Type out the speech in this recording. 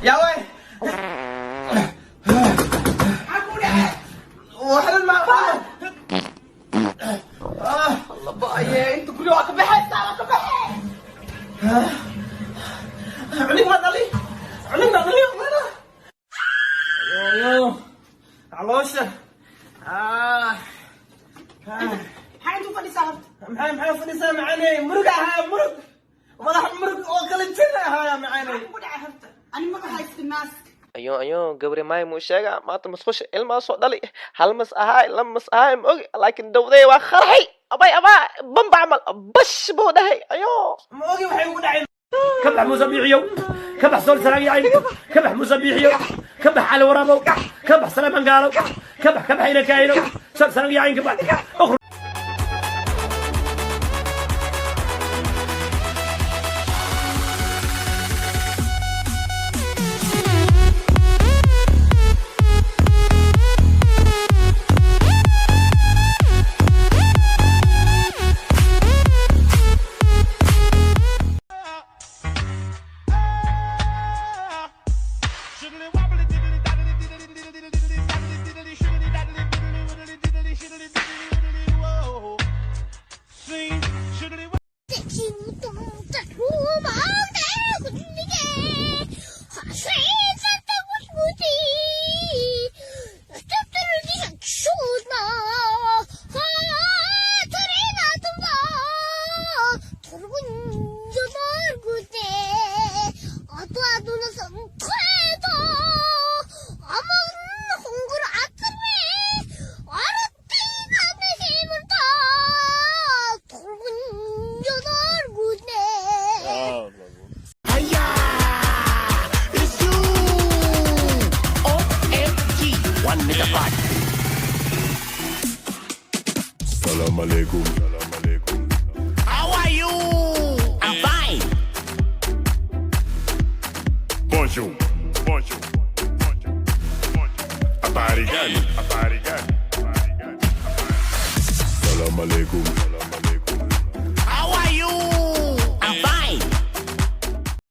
Ya ơi. Aku deh. Waxaan ma baa. Allah baaye inta kulli waa ka baxaysaa waa ka baxay. Cunig ma dhali. Cunig ma dhali mana. Yo. Caloosha. Maxay intu fadhisaa? Maxay fadhisaa macaanay murug ahaa murug. Madax murug oo kala jira ahaa macaanay. Ku dhacay horta. Ani ma haysto mask. ayo gabri maay muu sheega maanta masqusha ilmaa soo dhali hal mas ahaay lama mas ahaay ma ogi laakiin dawday waa qarxay abay abaa bamba camal bash buu dhahay ayo ma ogi waxay ugu dhacay كبح مصابيحيو كبح سول سراقي عين كبح مصابيحيو كبح على ورابو كبح سلام قالو كبح هنا كاينو سول سراقي عين كبح اخرج Salam alaikum. How are you? I'm fine. Bonjour. Aparigani. Salam alaikum.